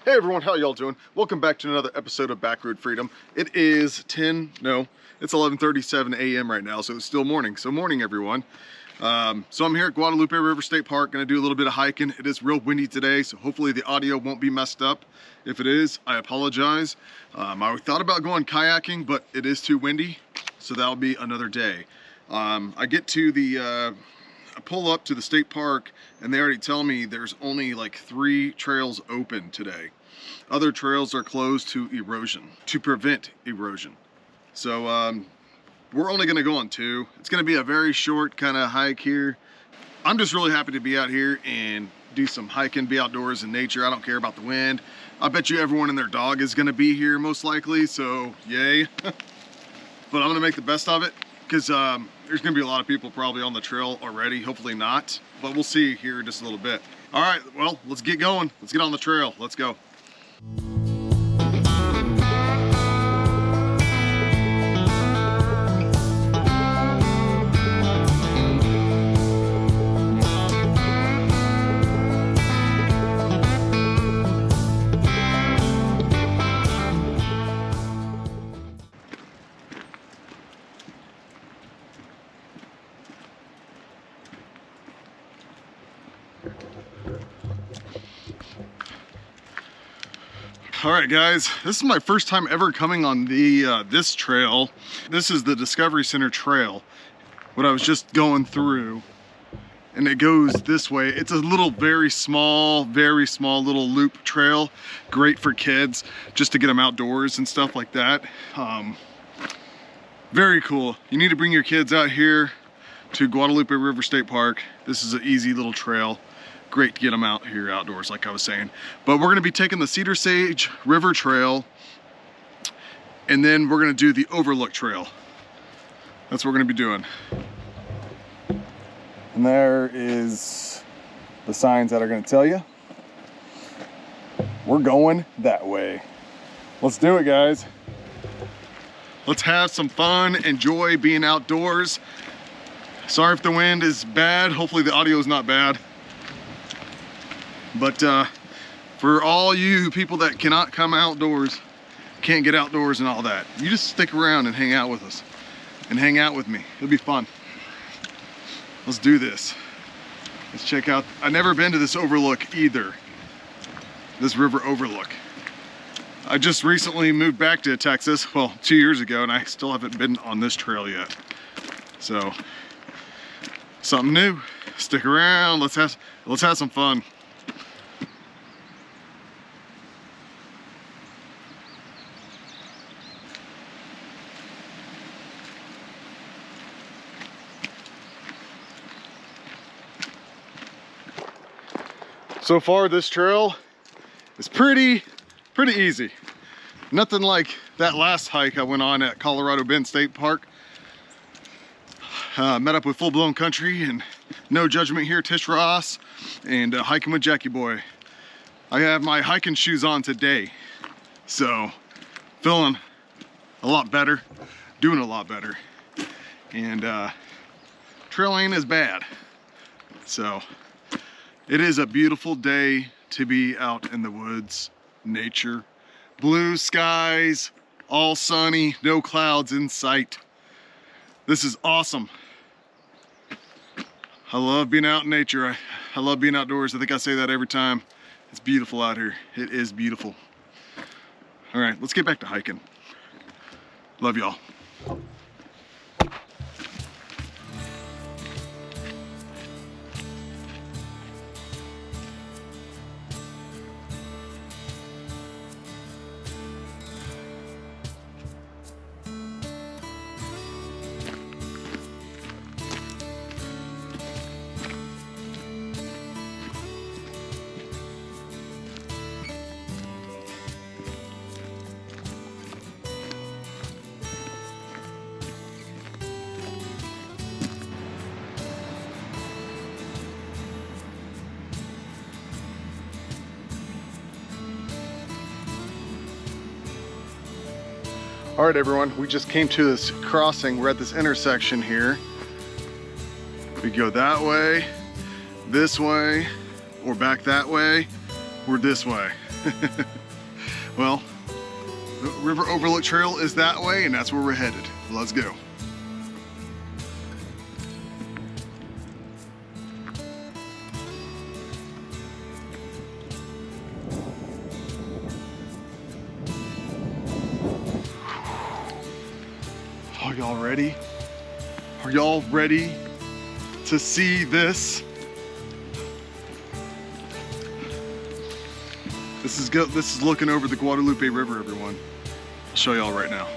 Hey everyone, how y'all doing? Welcome back to another episode of Backroad Freedom. It is it's 11:37 a.m. right now, so it's still morning. So morning everyone. So I'm here at Guadalupe River State Park, gonna do a little bit of hiking. It is real windy today, so hopefully the audio won't be messed up. If it is, I apologize. I thought about going kayaking, but it is too windy, so that'll be another day. I get to I pull up to the state park and they already tell me there's only like 3 trails open today. Other trails are closed to erosion, to prevent erosion. So we're only gonna go on 2. It's gonna be a very short kind of hike here. I'm just really happy to be out here and do some hiking, be outdoors in nature. I don't care about the wind. I bet you everyone and their dog is gonna be here most likely, so yay. But I'm gonna make the best of it because there's gonna be a lot of people probably on the trail already, hopefully not, but we'll see here in just a little bit. All right, well, let's get going. Let's get on the trail, let's go. All right guys, this is my first time ever coming on the this trail. This is the Discovery Center trail, what I was just going through, and it goes this way. It's a little very small little loop trail, great for kids just to get them outdoors and stuff like that. Very cool. You need to bring your kids out here to Guadalupe River State Park. This is an easy little trail. Great to get them out here outdoors, like I was saying. But we're gonna be taking the Cedar Sage River Trail, and then we're gonna do the Overlook Trail. That's what we're gonna be doing. And there is the signs that are gonna tell you. We're going that way. Let's do it, guys. Let's have some fun, enjoy being outdoors. Sorry if the wind is bad. Hopefully the audio is not bad. But for all you people that cannot come outdoors, can't get outdoors and all that, you just stick around and hang out with us and hang out with me. It'll be fun. Let's do this. Let's check out. I've never been to this overlook either. This river overlook. I just recently moved back to Texas, well, 2 years ago, and I still haven't been on this trail yet. So, something new. Stick around. Let's have some fun. So far, this trail is pretty easy. Nothing like that last hike I went on at Colorado Bend State Park. Met up with Full Blown Country and No Judgment here, Tish Ross, and hiking with Jackie Boy. I have my hiking shoes on today, so feeling a lot better, doing a lot better, and trail ain't as bad. So it is a beautiful day to be out in the woods, nature, blue skies, all sunny, no clouds in sight. This is awesome. I love being out in nature. I love being outdoors. I think I say that every time. It's beautiful out here. It is beautiful. All right, let's get back to hiking. Love y'all. All right, everyone, we just came to this crossing. We're at this intersection here. We go that way, this way, or back that way, or this way. Well, the River Overlook Trail is that way, and that's where we're headed. Let's go. Are y'all ready? Are y'all ready to see this? This is looking over the Guadalupe River, everyone. I'll show y'all right now.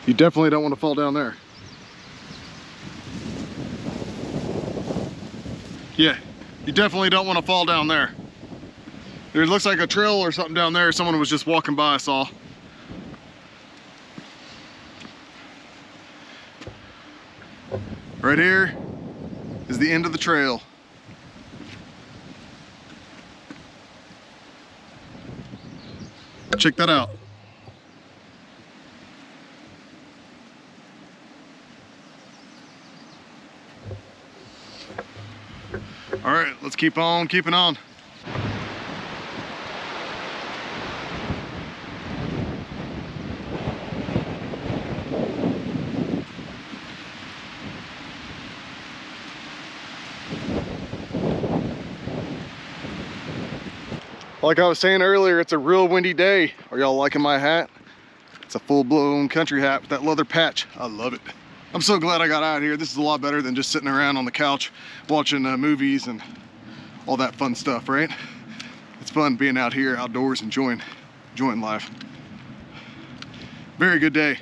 You definitely don't want to fall down there. Yeah, you definitely don't want to fall down there. There looks like a trail or something down there. Someone was just walking by, I saw. Right here is the end of the trail. Check that out. All right, let's keep on keeping on. Like I was saying earlier, it's a real windy day. Are y'all liking my hat? It's a full-blown country hat with that leather patch. I love it. I'm so glad I got out here. This is a lot better than just sitting around on the couch watching movies and all that fun stuff, right? It's fun being out here outdoors, enjoying life. Very good day.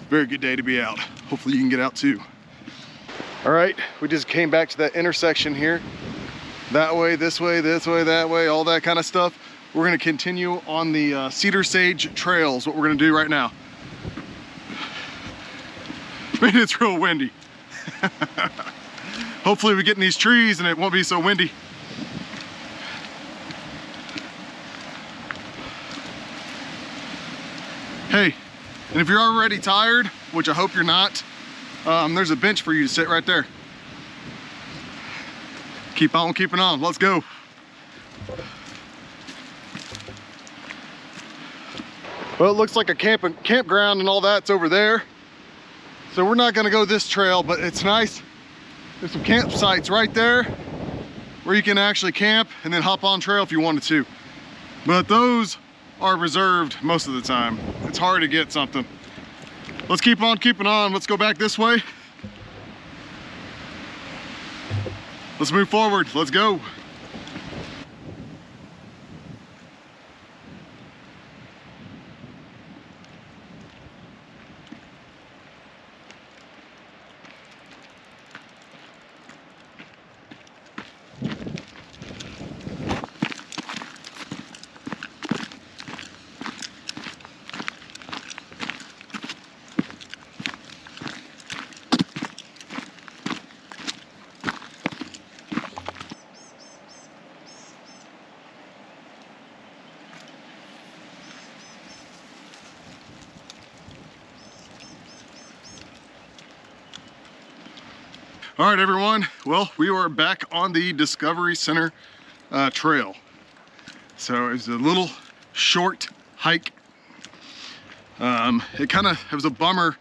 Very good day to be out. Hopefully you can get out too. All right, we just came back to that intersection here. That way, this way, that way, all that kind of stuff. We're gonna continue on the Cedar Sage trails, what we're gonna do right now. Man, it's real windy. Hopefully we get in these trees and it won't be so windy. Hey, and if you're already tired, which I hope you're not, there's a bench for you to sit right there. Keep on keeping on, let's go. Well, it looks like a campground and all that's over there. So we're not gonna go this trail, but it's nice. There's some campsites right there where you can actually camp and then hop on trail if you wanted to. But those are reserved most of the time. It's hard to get something. Let's keep on keeping on. Let's go back this way. Let's move forward, let's go. All right, everyone. Well, we are back on the Discovery Center trail. So it's a little short hike. It was a bummer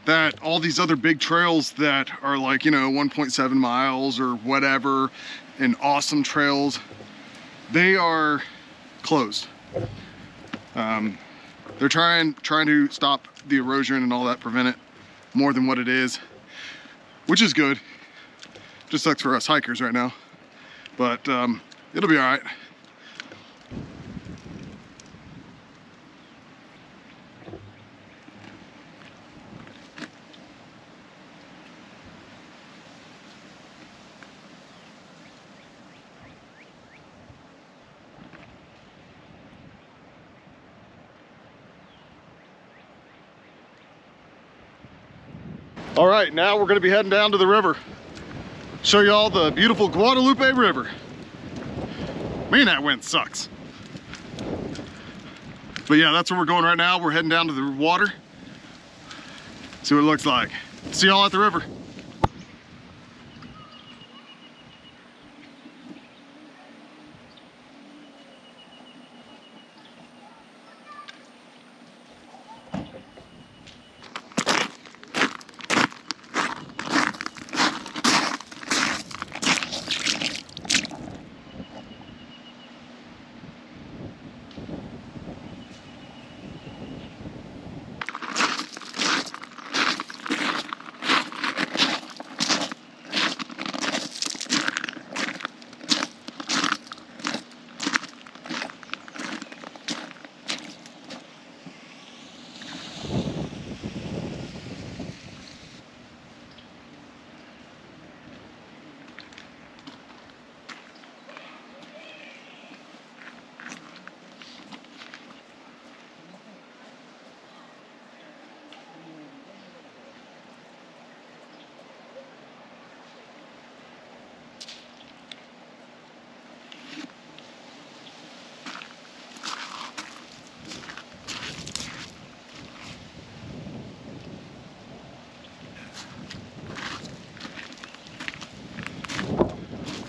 that all these other big trails that are like, 1.7 miles or whatever, and awesome trails, they are closed. They're trying to stop the erosion and all that, prevent it more than what it is, which is good. Just sucks for us hikers right now, but it'll be all right. All right, now we're gonna be heading down to the river. Show y'all the beautiful Guadalupe River. Man, that wind sucks. But yeah, that's where we're going right now. We're heading down to the water. See what it looks like. See y'all at the river.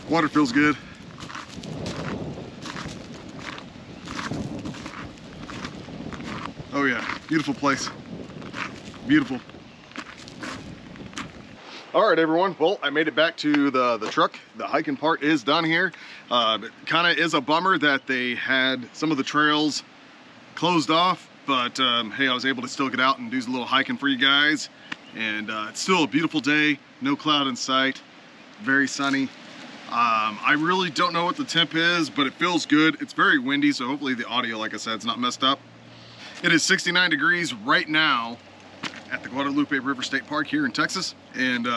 Water feels good. Oh yeah, beautiful place. Beautiful. All right, everyone. Well, I made it back to the truck. The hiking part is done here. It kind of is a bummer that they had some of the trails closed off, but hey, I was able to still get out and do a little hiking for you guys. And it's still a beautiful day, no cloud in sight, very sunny. I really don't know what the temp is, but it feels good. It's very windy, so hopefully the audio, like I said, is not messed up. It is 69 degrees right now at the Guadalupe River State Park here in Texas. And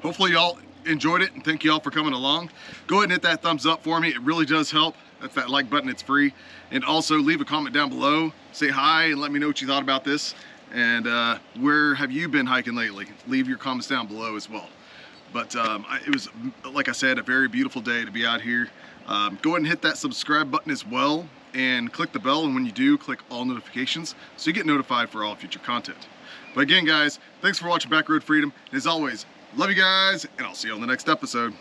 hopefully y'all enjoyed it, and thank y'all for coming along. Go ahead and hit that thumbs up for me. It really does help. That's that like button, it's free. And also leave a comment down below. Say hi and let me know what you thought about this. And where have you been hiking lately? Leave your comments down below as well. But it was, like I said, a very beautiful day to be out here. Go ahead and hit that subscribe button as well, and click the bell, and when you do, click all notifications so you get notified for all future content. But again, guys, thanks for watching Backroad Freedom. As always, love you guys, and I'll see you on the next episode.